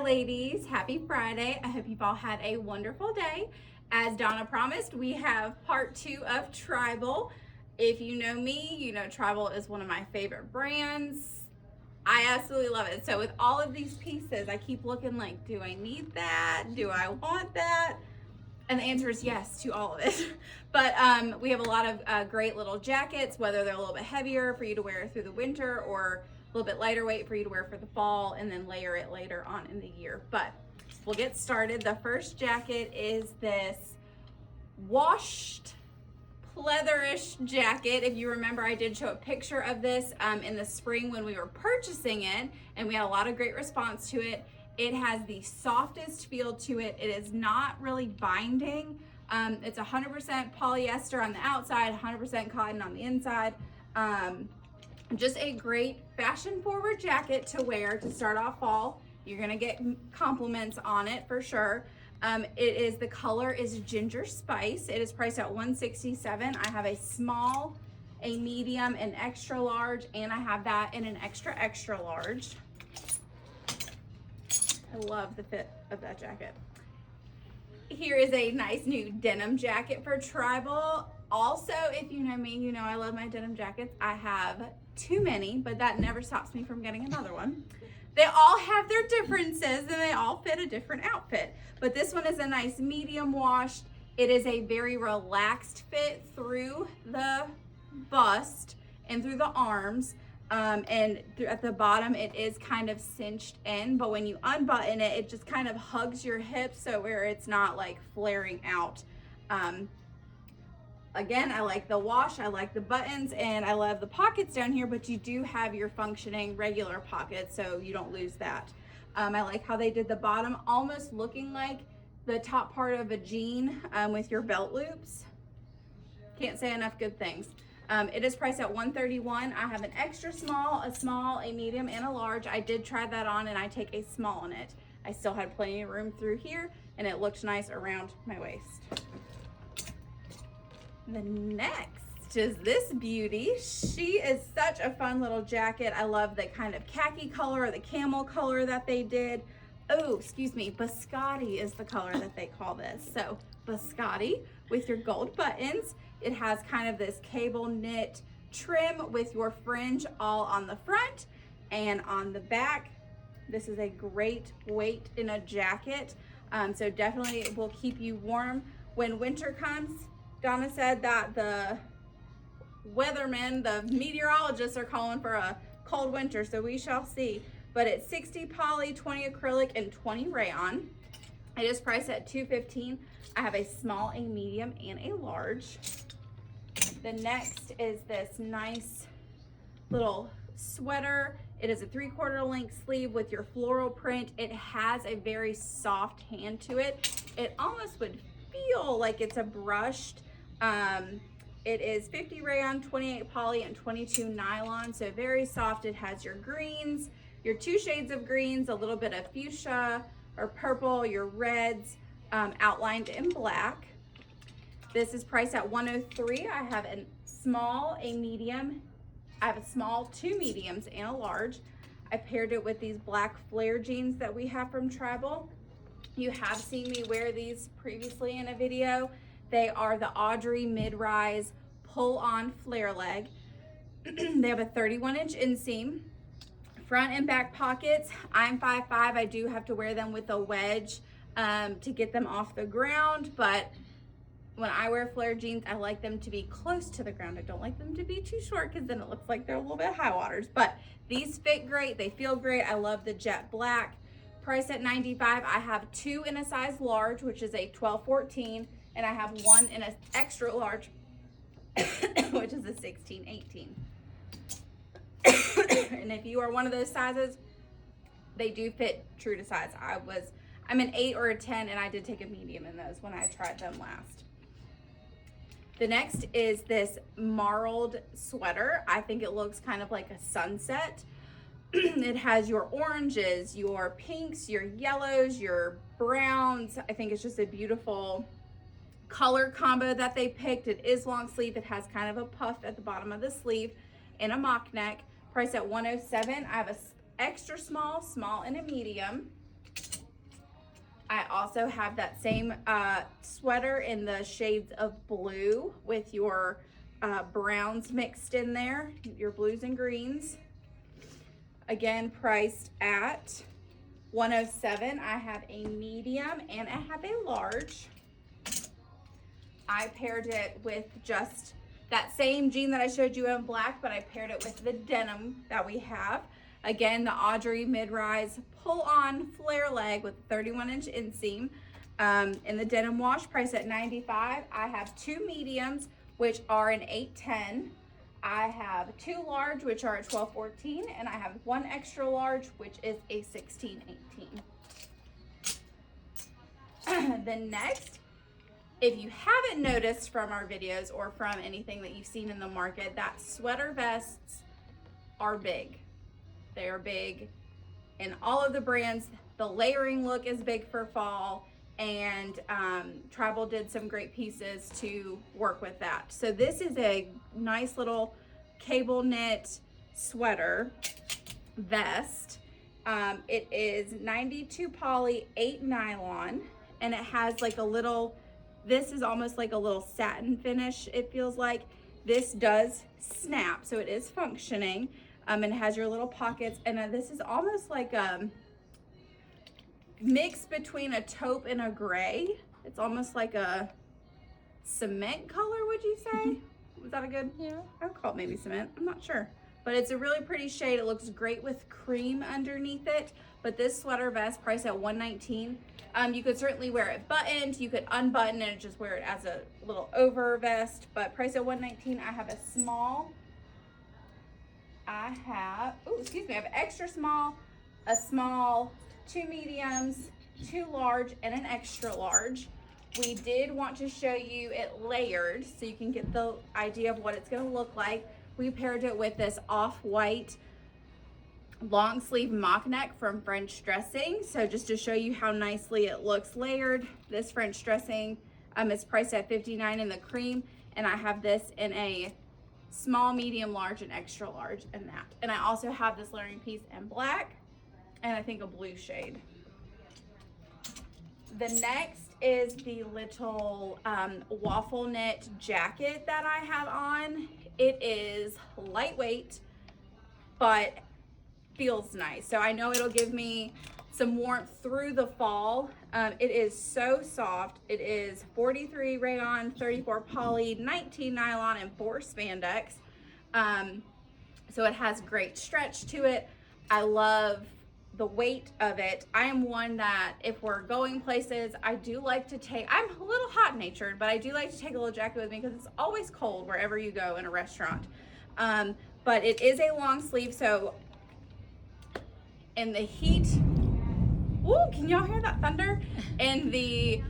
Hi ladies, happy Friday. I hope you've all had a wonderful day. As Donna promised, we have part 2 of Tribal. If you know me, you know Tribal is one of my favorite brands. I absolutely love it. So with all of these pieces, I keep looking like, do I need that? Do I want that? And the answer is yes to all of it. But we have a lot of great little jackets, whether they're a little bit heavier for you to wear through the winter or a little bit lighter weight for you to wear for the fall and then layer it later on in the year. But we'll get started. The first jacket is this washed pleatherish jacket. If you remember, I did show a picture of this in the spring when we were purchasing it, and we had a lot of great response to it. It has the softest feel to it. It is not really binding. It's 100% polyester on the outside, 100% cotton on the inside. Just a great fashion forward jacket to wear to start off fall. You're gonna get compliments on it for sure. The color is Ginger Spice. It is priced at $167. I have a small, a medium, an extra large, and I have that in an extra, extra large. I love the fit of that jacket. Here is a nice new denim jacket for Tribal. Also, if you know me, you know I love my denim jackets. I have too many, but that never stops me from getting another one. They all have their differences and they all fit a different outfit. But this one is a nice medium wash. It is a very relaxed fit through the bust and through the arms. At the bottom it is kind of cinched in, but when you unbutton it, it just kind of hugs your hips so where it's not like flaring out. Again, I like the wash, I like the buttons, and I love the pockets down here, but you do have your functioning regular pockets so you don't lose that. I like how they did the bottom almost looking like the top part of a jean with your belt loops. Can't say enough good things. It is priced at $131. I have an extra small, a medium, and a large. I did try that on and I take a small in it. I still had plenty of room through here and it looked nice around my waist. The next is this beauty. She is such a fun little jacket. I love the kind of khaki color or the camel color that they did. Oh, excuse me, biscotti is the color that they call this. So biscotti with your gold buttons. It has kind of this cable knit trim with your fringe all on the front and on the back. This is a great weight in a jacket. So definitely it will keep you warm when winter comes. Donna said that the weathermen, the meteorologists are calling for a cold winter, so we shall see. But it's 60 poly, 20 acrylic, and 20 rayon. It is priced at $215. I have a small, a medium, and a large. The next is this nice little sweater. It is a 3/4 length sleeve with your floral print. It has a very soft hand to it. It almost would feel like it's a brushed. It is 50 rayon, 28 poly, and 22 nylon, so very soft. It has your greens, your 2 shades of greens, a little bit of fuchsia or purple, your reds outlined in black. This is priced at $103. I have a small, a medium, I have a small, 2 mediums, and a large. I paired it with these black flare jeans that we have from Tribal. You have seen me wear these previously in a video. They are the Audrey mid-rise pull-on flare leg. They have a 31-inch inseam, front and back pockets. I'm 5'5". I do have to wear them with a wedge to get them off the ground, but when I wear flare jeans, I like them to be close to the ground. I don't like them to be too short because then it looks like they're a little bit high waters, but these fit great. They feel great. I love the jet black. Priced at $95. I have 2 in a size large, which is a 12-14, and I have 1 in an extra large, which is a 16-18. And if you are one of those sizes, they do fit true to size. I'm an 8 or a 10, and I did take a medium in those when I tried them last. The next is this marled sweater. I think it looks kind of like a sunset. It has your oranges, your pinks, your yellows, your browns. I think it's just a beautiful color combo that they picked. It is long sleeve. It has kind of a puff at the bottom of the sleeve and a mock neck. Priced at $107. I have a extra small, small, and a medium. I also have that same sweater in the shades of blue with your browns mixed in there, your blues and greens. Again, priced at $107. I have a medium and I have a large. I paired it with just that same jean that I showed you in black, but I paired it with the denim that we have. Again, the Audrey mid-rise pull-on flare leg with 31-inch inseam in the denim wash, price at $95. I have two mediums, which are an 810. I have two large, which are at $12.14, and I have one extra large, which is a $16.18. Then next, if you haven't noticed from our videos or from anything that you've seen in the market, that sweater vests are big. They are big in all of the brands. The layering look is big for fall, and Tribal did some great pieces to work with that. So this is a nice little cable knit sweater vest. It is 92 poly, 8 nylon, and it has like a little, this is almost like a little satin finish, it feels like. This does snap, so it is functioning. And has your little pockets, and this is almost like a mix between a taupe and a gray. It's almost like a cement color, would you say? Was that a good? Yeah. I would call it maybe cement. I'm not sure. But it's a really pretty shade. It looks great with cream underneath it. But this sweater vest priced at $119. You could certainly wear it buttoned. You could unbutton and just wear it as a little over vest. But priced at $119. I have a small. I have an extra small, a small, two mediums, two large, and an extra large. We did want to show you it layered so you can get the idea of what it's going to look like. We paired it with this off-white long sleeve mock neck from French Dressing. So just to show you how nicely it looks layered, this French Dressing is priced at $59 in the cream, and I have this in a small, medium, large, and extra large in that. And I also have this layering piece in black and I think a blue shade. The next is the little waffle knit jacket that I have on. It is lightweight, but feels nice. So I know it'll give me some warmth through the fall. It is so soft. It is 43 rayon, 34 poly, 19 nylon, and 4 spandex. So it has great stretch to it. I love the weight of it. I am one that if we're going places, I do like to take, I'm a little hot natured, but I do like to take a little jacket with me because it's always cold wherever you go in a restaurant. But it is a long sleeve, so in the heat, ooh, can y'all hear that thunder? In the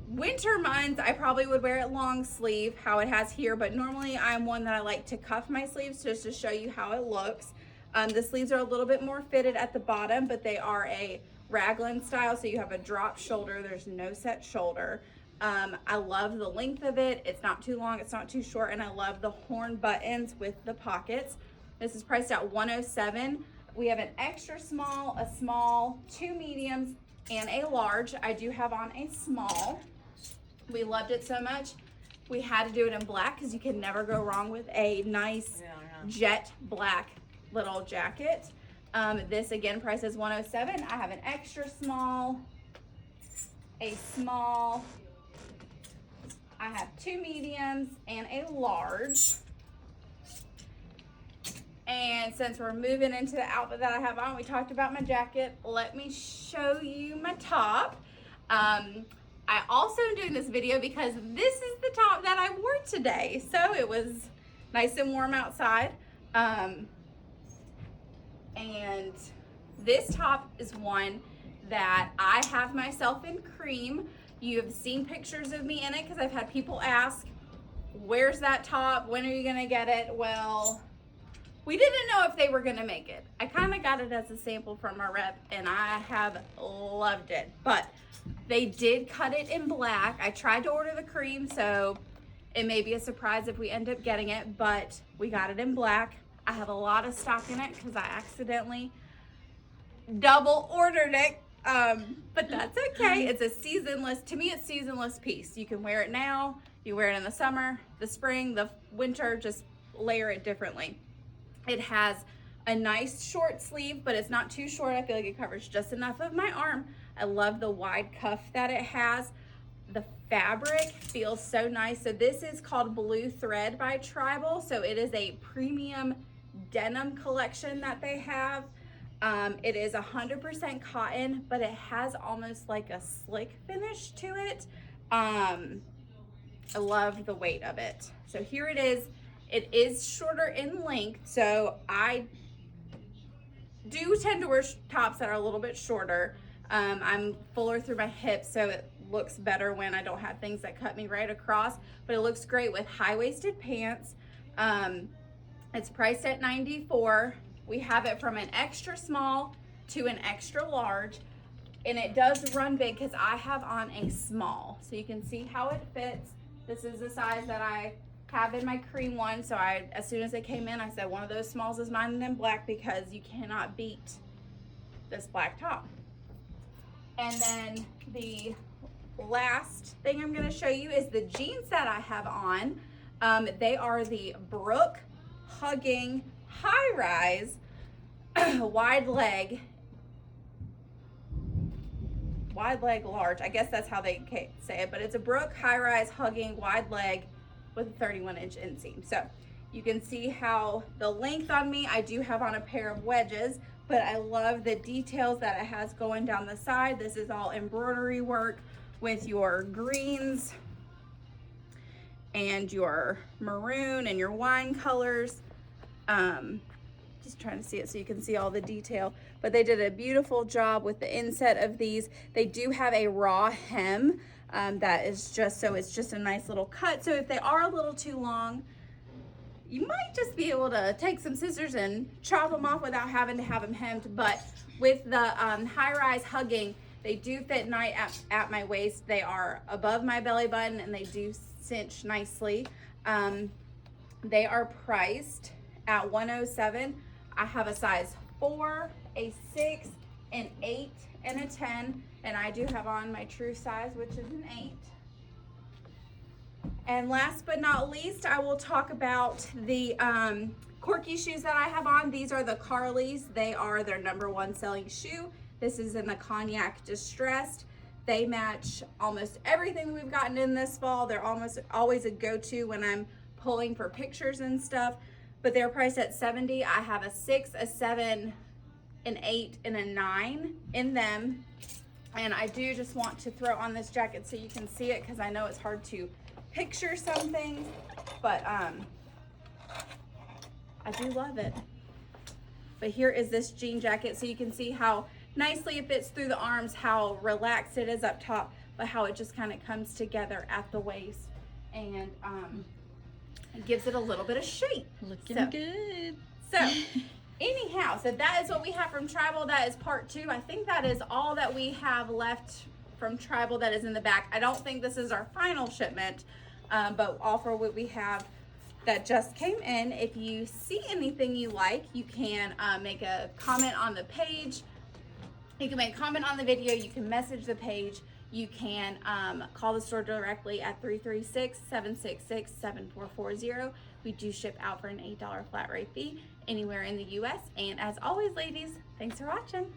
winter months, I probably would wear it long sleeve, how it has here, but normally I'm one that I like to cuff my sleeves just to show you how it looks. The sleeves are a little bit more fitted at the bottom, but they are a raglan style, so you have a drop shoulder. There's no set shoulder. I love the length of it. It's not too long, it's not too short, and I love the horn buttons with the pockets. This is priced at $107. We have an extra small, a small, two mediums, and a large. I do have on a small. We loved it so much, we had to do it in black because you can never go wrong with a nice jet black little jacket. This again price is $107. I have an extra small, a small, I have two mediums and a large. And since we're moving into the outfit that I have on, we talked about my jacket. Let me show you my top. I also am doing this video because this is the top that I wore today. So it was nice and warm outside. And this top is one that I have myself in cream. You have seen pictures of me in it because I've had people ask, where's that top? When are you gonna get it? Well, we didn't know if they were gonna make it. I kind of got it as a sample from our rep and I have loved it, but they did cut it in black. I tried to order the cream, so it may be a surprise if we end up getting it, but we got it in black. I have a lot of stock in it because I accidentally double ordered it But that's okay. It's a seasonless, to me it's seasonless piece. You can wear it now, you wear it in the summer, the spring, the winter, just layer it differently. It has a nice short sleeve, but it's not too short. I feel like it covers just enough of my arm. I love the wide cuff that it has. The fabric feels so nice. So this is called Blue Thread by Tribal. So it is a premium denim collection that they have. It is 100% cotton, but it has almost like a slick finish to it. I love the weight of it. So here it is. It is shorter in length, so I do tend to wear tops that are a little bit shorter. I'm fuller through my hips, so it looks better when I don't have things that cut me right across, but it looks great with high-waisted pants. It's priced at $94. We have it from an extra small to an extra large, and it does run big because I have on a small, so you can see how it fits. This is the size that I have in my cream one, so as soon as it came in, I said one of those smalls is mine in black because you cannot beat this black top. And then the last thing I'm going to show you is the jeans that I have on. They are the Brooke Hugging High Rise wide leg large. I guess that's how they say it, but it's a Brooke High Rise Hugging wide leg with a 31-inch inseam. So you can see how the length on me, I do have on a pair of wedges, but I love the details that it has going down the side. This is all embroidery work with your greens and your maroon and your wine colors. Just trying to see it so you can see all the detail, but they did a beautiful job with the inset of these. They do have a raw hem that is just, so it's just a nice little cut. So if they are a little too long, you might just be able to take some scissors and chop them off without having to have them hemmed. But with the high-rise hugging, they do fit nice at my waist. They are above my belly button and they do cinch nicely. They are priced at $107. I have a size 4, a 6, an 8, and a 10, and I do have on my true size, which is an 8. And last but not least, I will talk about the Corky shoes that I have on. These are the Carleys. They are their #1 selling shoe. This is in the Cognac Distressed. They match almost everything we've gotten in this fall. They're almost always a go-to when I'm pulling for pictures and stuff, but they're priced at $70. I have a 6, a 7, an 8, and a 9 in them. And I do just want to throw on this jacket so you can see it, because I know it's hard to picture some things, but I do love it. But here is this jean jacket, so you can see how nicely it fits through the arms, how relaxed it is up top, but how it just kind of comes together at the waist, and it gives it a little bit of shape. Looking good. So anyhow, so that is what we have from Tribal. That is part 2. I think that is all that we have left from Tribal that is in the back. I don't think this is our final shipment, but all for what we have that just came in. If you see anything you like, you can make a comment on the page. You can make a comment on the video. You can message the page. You can call the store directly at 336-766-7440. We do ship out for an $8 flat rate fee anywhere in the U.S. And as always, ladies, thanks for watching.